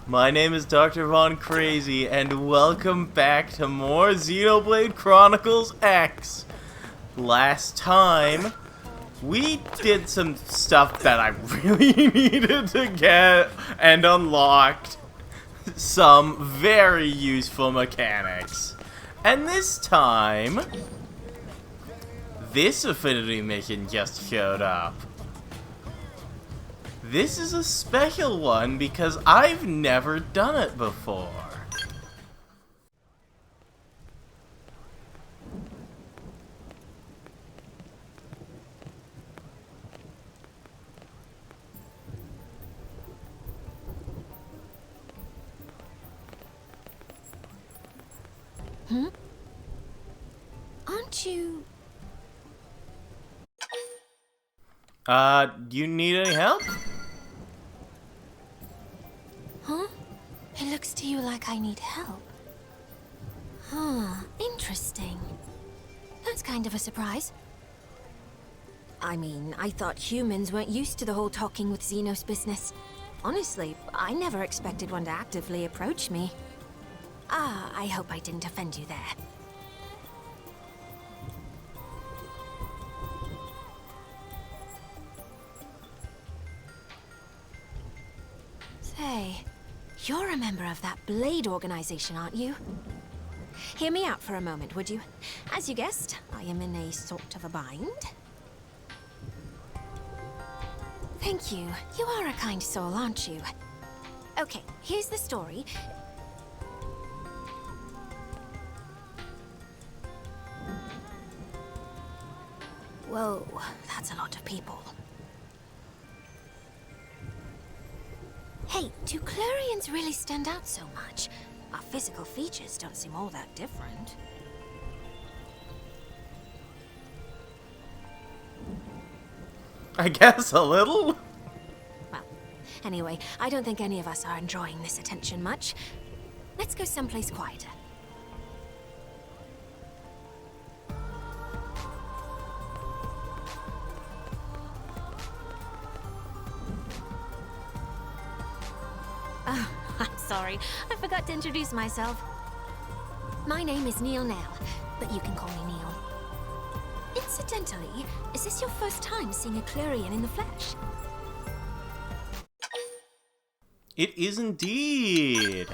My name is Dr. Von Crazy, and welcome back to more Xenoblade Chronicles X. Last time, we did some stuff that I really needed to get and unlocked some very useful mechanics. And this time, this affinity mission just showed up. This is a special one because I've never done it before. Aren't you... Do you need any help? Huh? It looks to you like I need help. Huh, interesting. That's kind of a surprise. I mean, I thought humans weren't used to the whole talking with Xenos business. Honestly, I never expected one to actively approach me. I hope I didn't offend you there. Say, you're a member of that Blade organization, aren't you? Hear me out for a moment, would you? As you guessed, I am in a sort of a bind. Thank you. You are a kind soul, aren't you? Okay, here's the story. Whoa, that's a lot of people. Hey, do Clorians really stand out so much? Our physical features don't seem all that different. I guess a little. Well, anyway, I don't think any of us are enjoying this attention much. Let's go someplace quieter. Oh, I'm sorry. I forgot to introduce myself. My name is Neilnail, but you can call me Neil. Incidentally, is this your first time seeing a Clorian in the flesh? It is indeed.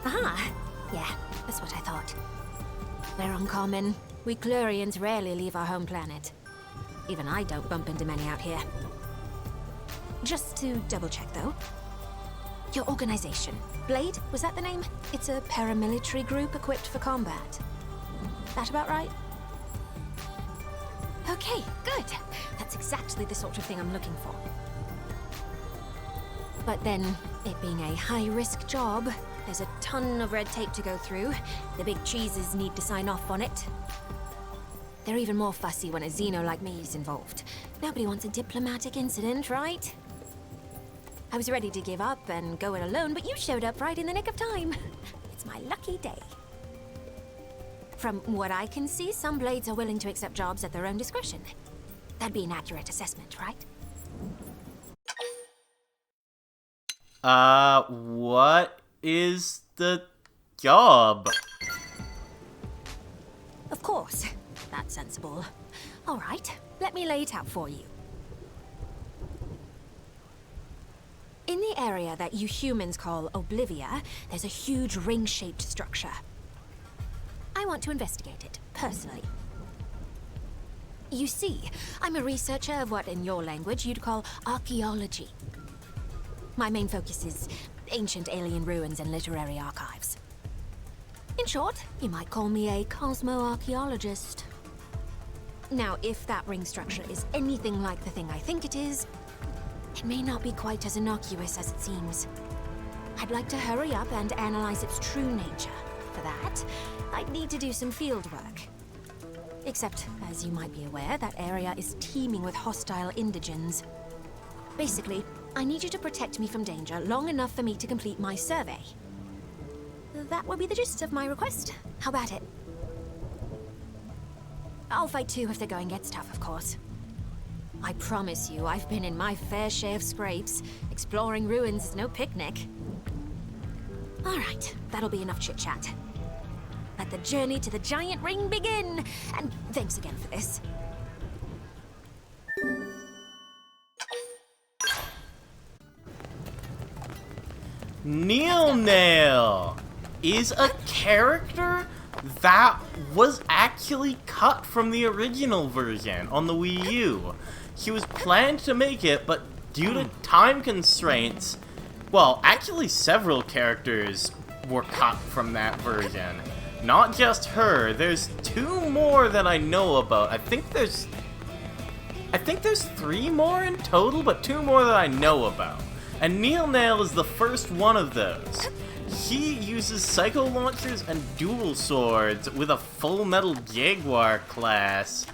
Ah, yeah, that's what I thought. They're uncommon. We Clorians rarely leave our home planet. Even I don't bump into many out here. Just to double check, though. Your organization, Blade, was that the name? It's a paramilitary group equipped for combat. That about right? Okay, good. That's exactly the sort of thing I'm looking for. But then, it being a high-risk job, there's a ton of red tape to go through. The big cheeses need to sign off on it. They're even more fussy when a Xeno like me is involved. Nobody wants a diplomatic incident, right? I was ready to give up and go it alone, but you showed up right in the nick of time. It's my lucky day. From what I can see, some Blades are willing to accept jobs at their own discretion. That'd be an accurate assessment, right? What is the job? Of course. That's sensible. All right, let me lay it out for you. In the area that you humans call Oblivia, there's a huge ring-shaped structure. I want to investigate it, personally. You see, I'm a researcher of what in your language you'd call archaeology. My main focus is ancient alien ruins and literary archives. In short, you might call me a cosmo-archaeologist. Now, if that ring structure is anything like the thing I think it is, it may not be quite as innocuous as it seems. I'd like to hurry up and analyze its true nature. For that, I'd need to do some field work. Except, as you might be aware, that area is teeming with hostile indigens. Basically, I need you to protect me from danger long enough for me to complete my survey. That would be the gist of my request. How about it? I'll fight too if the going gets tough, of course. I promise you, I've been in my fair share of scrapes. Exploring ruins is no picnic. All right, that'll be enough chit-chat. Let the journey to the giant ring begin! And thanks again for this. Neilnail is a character that was actually cut from the original version on the Wii U. He was planned to make it, but due to time constraints, well, actually several characters were cut from that version. Not just her. There's 2 more that I know about. I think there's 3 more in total, but 2 more that I know about. And Neilnail is the first one of those. He uses psycho launchers and dual swords with a full metal jaguar class.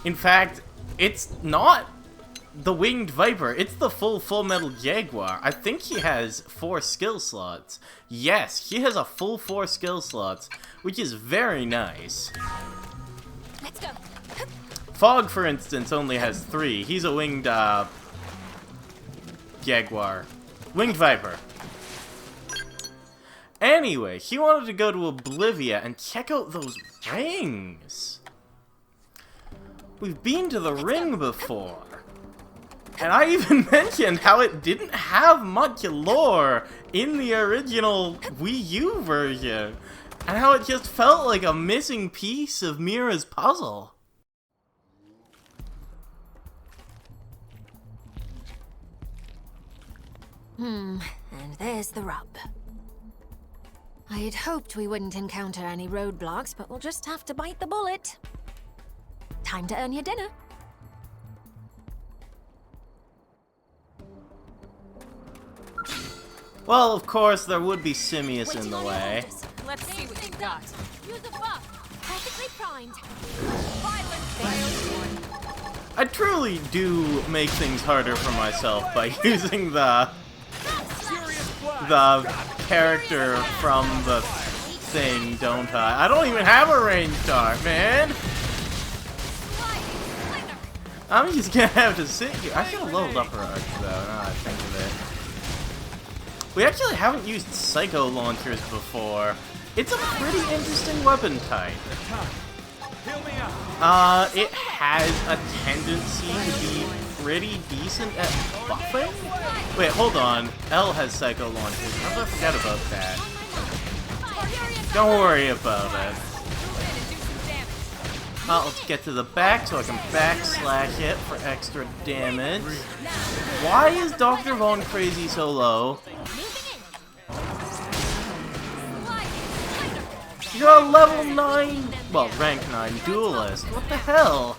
In fact, it's not the winged viper, it's the full metal jaguar. I think he has 4 skill slots. Yes, he has a full 4 skill slots, which is very nice. Let's go. Fog, for instance, only has 3. He's a winged jaguar. Winged viper. Anyway, he wanted to go to Oblivia and check out those rings. We've been to the ring before. And I even mentioned how it didn't have much lore in the original Wii U version. And how it just felt like a missing piece of Mira's puzzle. And there's the rub. I had hoped we wouldn't encounter any roadblocks, but we'll just have to bite the bullet. Time to earn your dinner. Well, of course, there would be Simius in the way. Let's see what you got. Use a buff. Perfectly primed. I truly do make things harder for myself by using the character from the thing, don't I? I don't even have a range dart, man! I'm just gonna have to sit here. I should have leveled up her arch, though, now that I think of it. We actually haven't used Psycho Launchers before. It's a pretty interesting weapon type. It has a tendency to be pretty decent at buffing? Wait, hold on. L has Psycho Launchers. How did I forget about that? Don't worry about it. Let's get to the back so I can backslash it for extra damage. Why is Dr. Von Crazy so low? You're a level 9, well, rank 9 duelist. What the hell?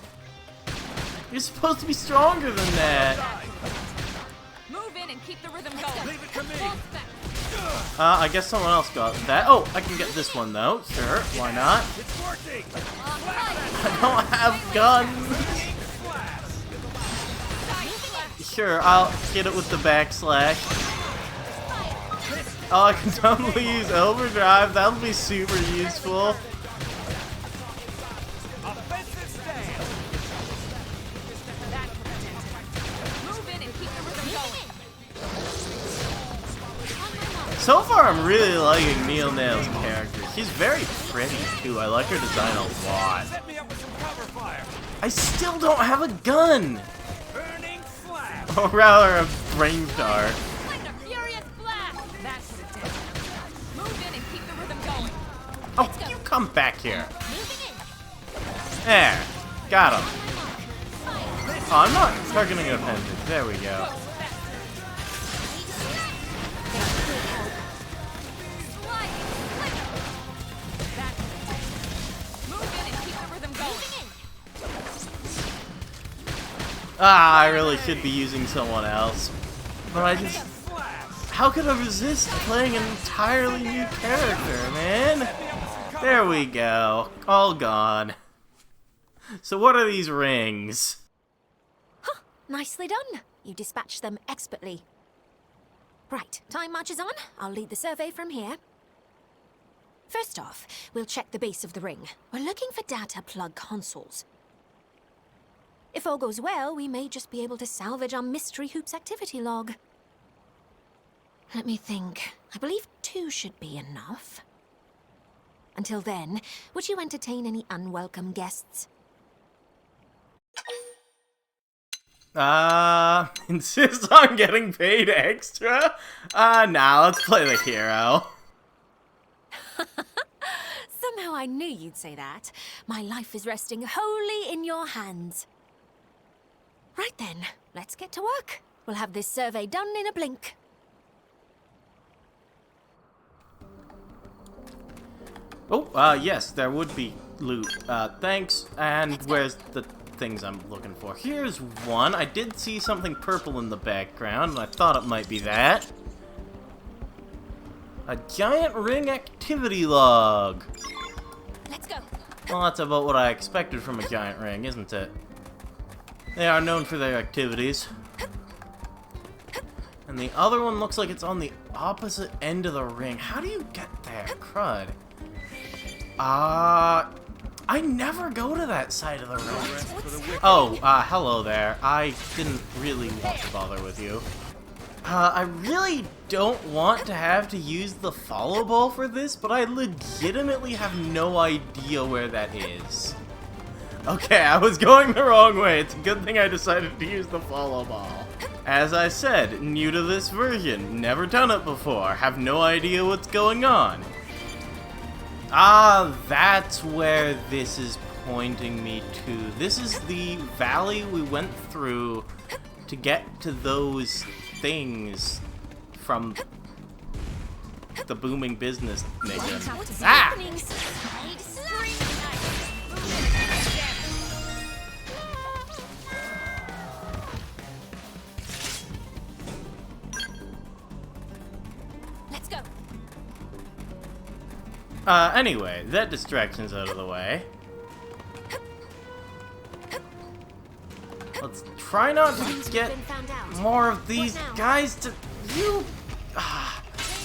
You're supposed to be stronger than that. Move in and keep the rhythm going. Leave it to me. I guess someone else got that. Oh, I can get this one though. Sure, why not? It's working. I don't have guns. Sure, I'll hit it with the backslash. Oh, I can totally use overdrive. That'll be super useful. So far, I'm really liking Neilnail's character. She's very pretty, too. I like her design a lot. I still don't have a gun! Or rather, a range dart. Oh, you come back here. There. Got him. Oh, I'm not targeting an appendage. There we go. Ah, I really should be using someone else. But I just... How could I resist playing an entirely new character, man? There we go. All gone. So what are these rings? Huh, nicely done. You dispatched them expertly. Right, time marches on. I'll lead the survey from here. First off, we'll check the base of the ring. We're looking for data plug consoles. If all goes well, we may just be able to salvage our Mystery Hoops activity log. Let me think. I believe 2 should be enough. Until then, would you entertain any unwelcome guests? Insist on getting paid extra? Nah, let's play the hero. Somehow I knew you'd say that. My life is resting wholly in your hands. Right then, let's get to work. We'll have this survey done in a blink. Oh, yes, there would be loot. Thanks. And where's the things I'm looking for? Here's one. I did see something purple in the background, and I thought it might be that. A giant ring activity log. Let's go. Well, that's about what I expected from a giant ring, isn't it? They are known for their activities. And the other one looks like it's on the opposite end of the ring. How do you get there? Crud. I never go to that side of the ring. Oh, hello there. I didn't really want to bother with you. I really don't want to have to use the follow ball for this, but I legitimately have no idea where that is. Okay, I was going the wrong way. It's a good thing I decided to use the follow ball. As I said, new to this version, never done it before, have no idea what's going on. Ah, that's where this is pointing me to. This is the valley we went through to get to those things from the booming business nigga. Ah! Let's go. Anyway, that distraction's out of the way. Let's try not to get more of these guys to... You...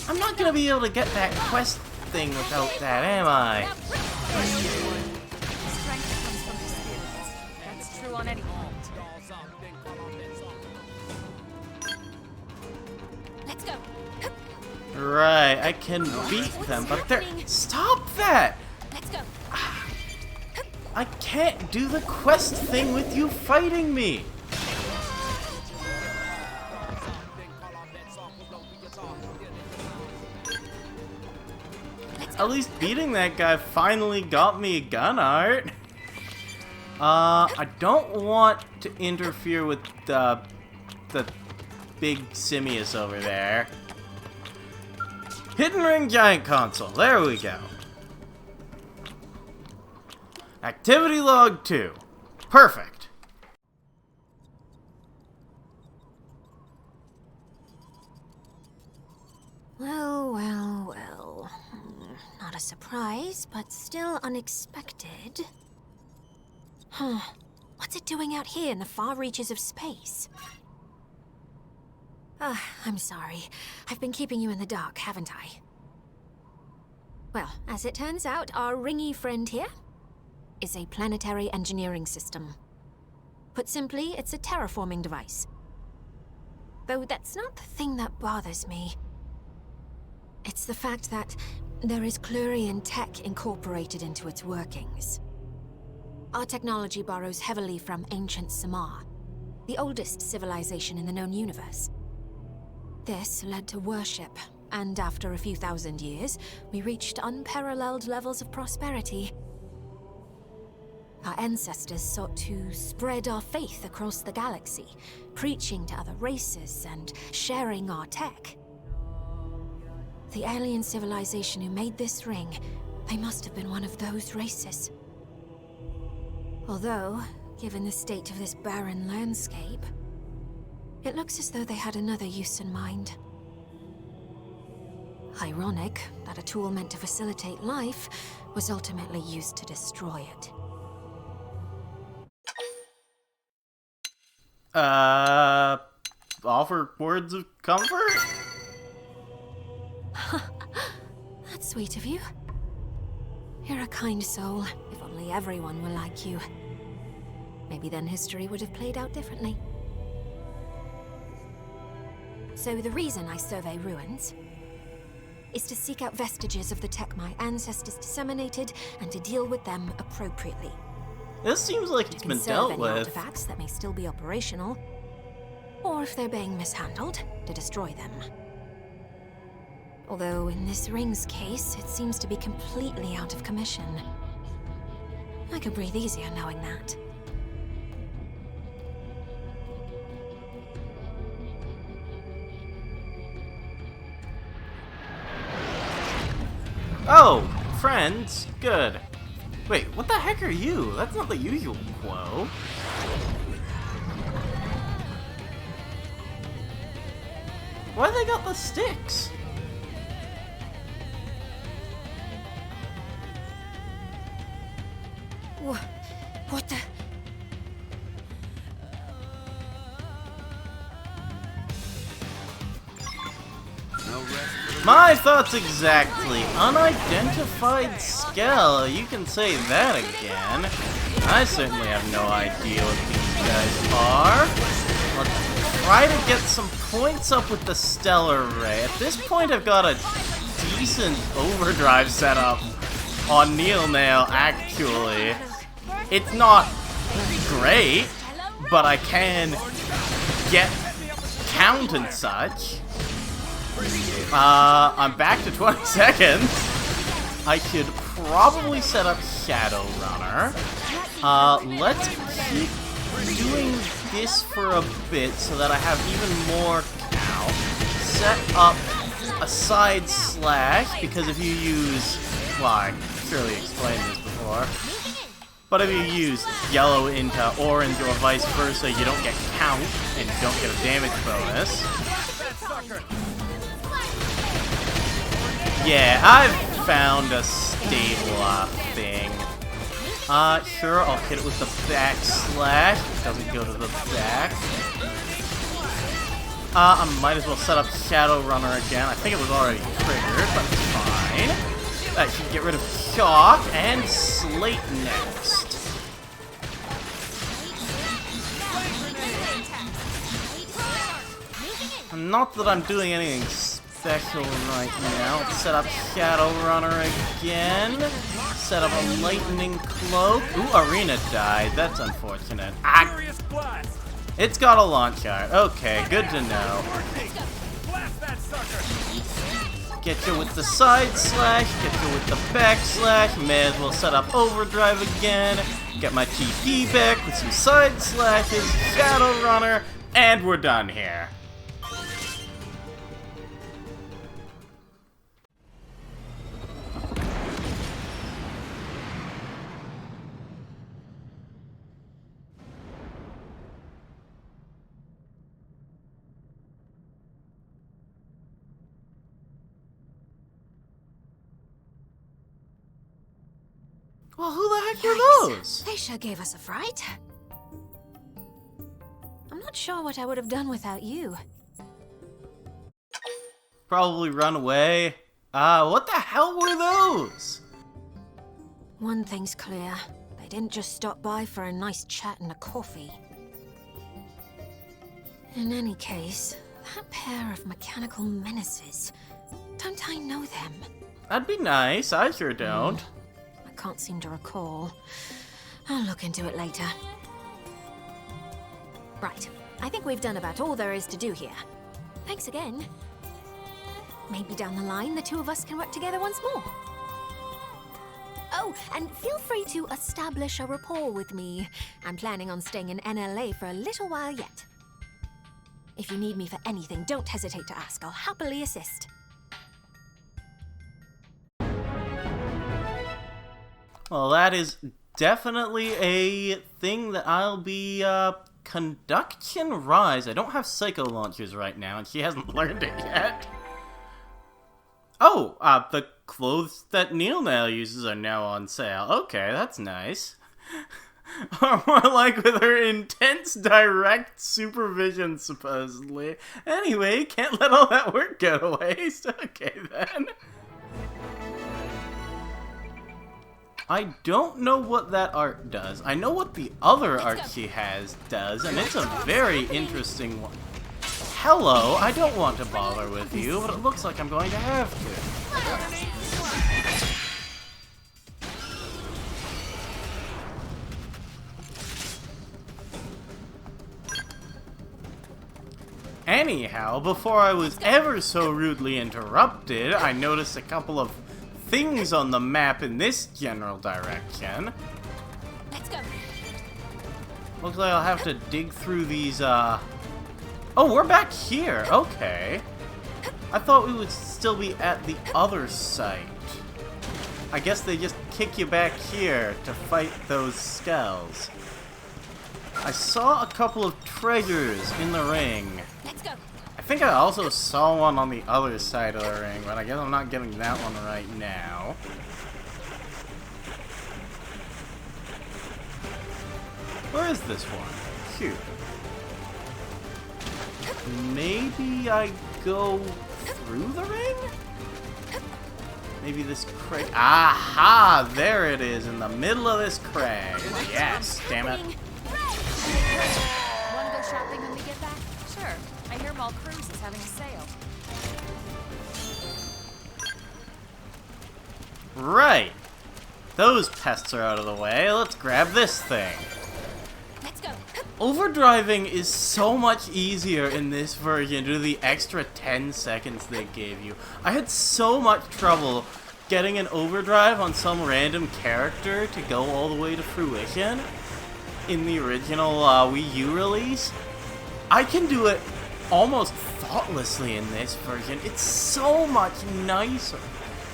I'm not gonna be able to get that quest thing without that, am I? That's true on any Let's go. Right, I can beat them, but they're... Stop that! Let's go. I can't do the quest thing with you fighting me! At least beating that guy finally got me a gun art. I don't want to interfere with the big Simius over there. Hidden Ring Giant Console. There we go. Activity log 2. Perfect. Well, well, well. Not a surprise, but still unexpected. Huh. What's it doing out here in the far reaches of space? I'm sorry. I've been keeping you in the dark, haven't I? Well, as it turns out, our ringy friend here is a planetary engineering system. Put simply, it's a terraforming device. Though that's not the thing that bothers me. It's the fact that there is Clurian tech incorporated into its workings. Our technology borrows heavily from ancient Samar, the oldest civilization in the known universe. This led to worship, and after a few thousand years, we reached unparalleled levels of prosperity. Our ancestors sought to spread our faith across the galaxy, preaching to other races and sharing our tech. The alien civilization who made this ring, they must have been one of those races. Although, given the state of this barren landscape, it looks as though they had another use in mind. Ironic that a tool meant to facilitate life was ultimately used to destroy it. Offer words of comfort? That's sweet of you. You're a kind soul, if only everyone were like you. Maybe then history would have played out differently. So the reason I survey ruins is to seek out vestiges of the tech my ancestors disseminated and to deal with them appropriately. This seems like it's been dealt any with. artifacts that may still be operational, or if they're being mishandled, to destroy them. Although in this ring's case, it seems to be completely out of commission. I could breathe easier knowing that. Oh, friends, good. Wait, what the heck are you? That's not the usual quo. Why they got the sticks? What the? My thoughts exactly. Unidentified skull. You can say that again. I certainly have no idea what these guys are. Let's try to get some points up with the stellar ray. At this point, I've got a decent overdrive setup on Neilnail, actually. It's not great, but I can get count and such. I'm back to 20 seconds. I could probably set up Shadowrunner. Let's keep doing this for a bit so that I have even more count. Set up a side slash, because if you use... Well, I surely explained this before. But if you use yellow into orange or vice versa, you don't get count and you don't get a damage bonus. Yeah, I've found a stable thing. Sure, I'll hit it with the backslash. It doesn't go to the back. I might as well set up Shadowrunner again. I think it was already triggered, but it's fine. That should get rid of Shock and Slate next. Not that I'm doing anything special right now. Let's set up Shadowrunner again. Set up a Lightning Cloak. Ooh, Arena died. That's unfortunate. It's got a launch art. Okay, good to know. Get you with the side slash, get you with the backslash. May as well set up overdrive again. Get my TP back with some side slashes, Shadowrunner, and we're done here. Well, who the heck are those? They sure gave us a fright. I'm not sure what I would have done without you. Probably run away. What the hell were those? One thing's clear. They didn't just stop by for a nice chat and a coffee. In any case, that pair of mechanical menaces, don't I know them? That'd be nice. I sure don't. I can't seem to recall. I'll look into it later. Right. I think we've done about all there is to do here. Thanks again. Maybe down the line, the two of us can work together once more. Oh, and feel free to establish a rapport with me. I'm planning on staying in NLA for a little while yet. If you need me for anything, don't hesitate to ask. I'll happily assist. Well, that is definitely a thing that I'll be, Conduction Rise. I don't have Psycho Launchers right now, and she hasn't learned it yet. Oh, the clothes that Neilnail uses are now on sale. Okay, that's nice. Or more like with her intense direct supervision, supposedly. Anyway, can't let all that work go to waste. Okay, then. I don't know what that art does. I know what the other art she has does, and it's a very interesting one. Hello, I don't want to bother with you, but it looks like I'm going to have to. Anyhow, before I was ever so rudely interrupted, I noticed a couple of things on the map in this general direction. Let's go. Looks like I'll have to dig through these, Oh, we're back here. Okay. I thought we would still be at the other site. I guess they just kick you back here to fight those skells. I saw a couple of treasures in the ring. Let's go. I think I also saw one on the other side of the ring, but I guess I'm not getting that one right now. Where is this one? Cute. Maybe I go through the ring? Maybe this crag. Aha! There it is, in the middle of this crag. Yes, damn it. Wanna go shopping when we get back? Sure. I hear Mall Cruise is having a sale. Right. Those pests are out of the way. Let's grab this thing. Let's go. Overdriving is so much easier in this version due to the extra 10 seconds they gave you. I had so much trouble getting an overdrive on some random character to go all the way to fruition in the original Wii U release. I can do it almost thoughtlessly in this version. It's so much nicer.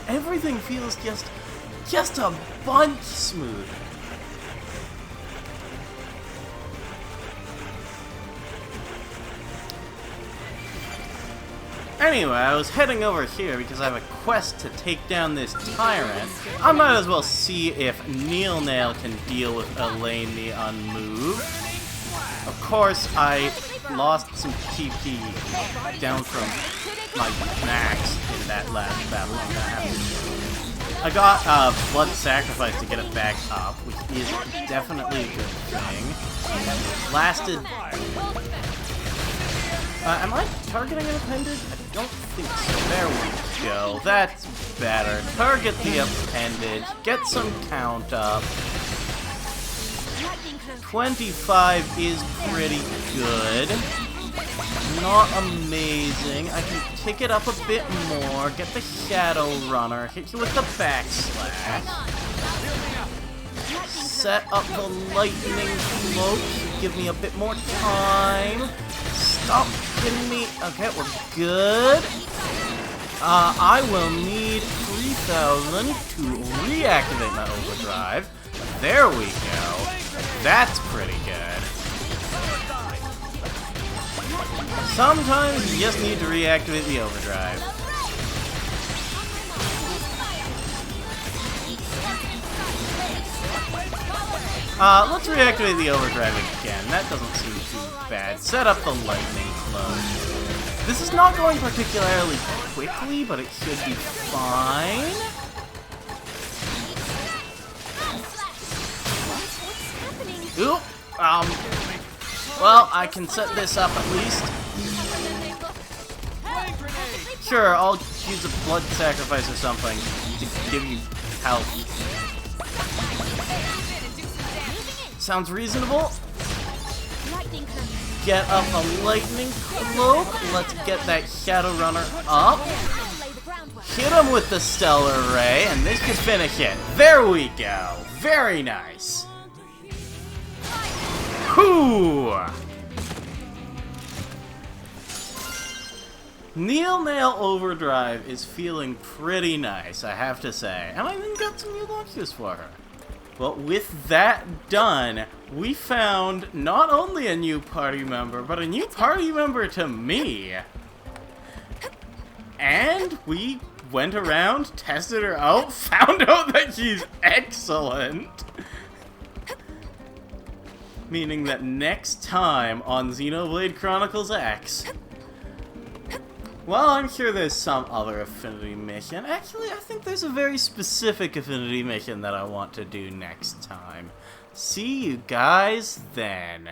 Everything feels just a bunch smoother. Anyway, I was heading over here because I have a quest to take down this tyrant. I might as well see if Neilnail can deal with Elaine the Unmoved. Of course, I lost some TP down from my max in that last battle. I got Blood Sacrifice to get it back up, which is definitely a good thing. Lasted... am I targeting an appendage? I don't think so. There we go. That's better. Target the appendage. Get some count up. 25 is pretty good. Not amazing. I can kick it up a bit more. Get the Shadow Runner. Hit you with the backslash. Set up the Lightning Cloak. Give me a bit more time. Stop kidding me. Okay, we're good. I will need 3,000 to reactivate my overdrive. There we go. That's pretty good. Sometimes you just need to reactivate the overdrive. Let's reactivate the overdrive again. That doesn't seem too bad. Set up the lightning cloak. This is not going particularly quickly, but it should be fine. Oop. Well, I can set this up at least. Sure, I'll use a blood sacrifice or something to give you health. Sounds reasonable. Get up a lightning cloak. Let's get that Shadow Runner up. Hit him with the Stellar Ray, and this should finish it. There we go. Very nice. Whew. Neilnail Overdrive is feeling pretty nice, I have to say. And I even got some new launches for her. But with that done, we found not only a new party member, but a new party member to me. And we went around, tested her out, found out that she's excellent. Meaning that next time on Xenoblade Chronicles X, Well, I'm sure there's some other affinity mission. Actually, I think there's a very specific affinity mission that I want to do next time. See you guys then.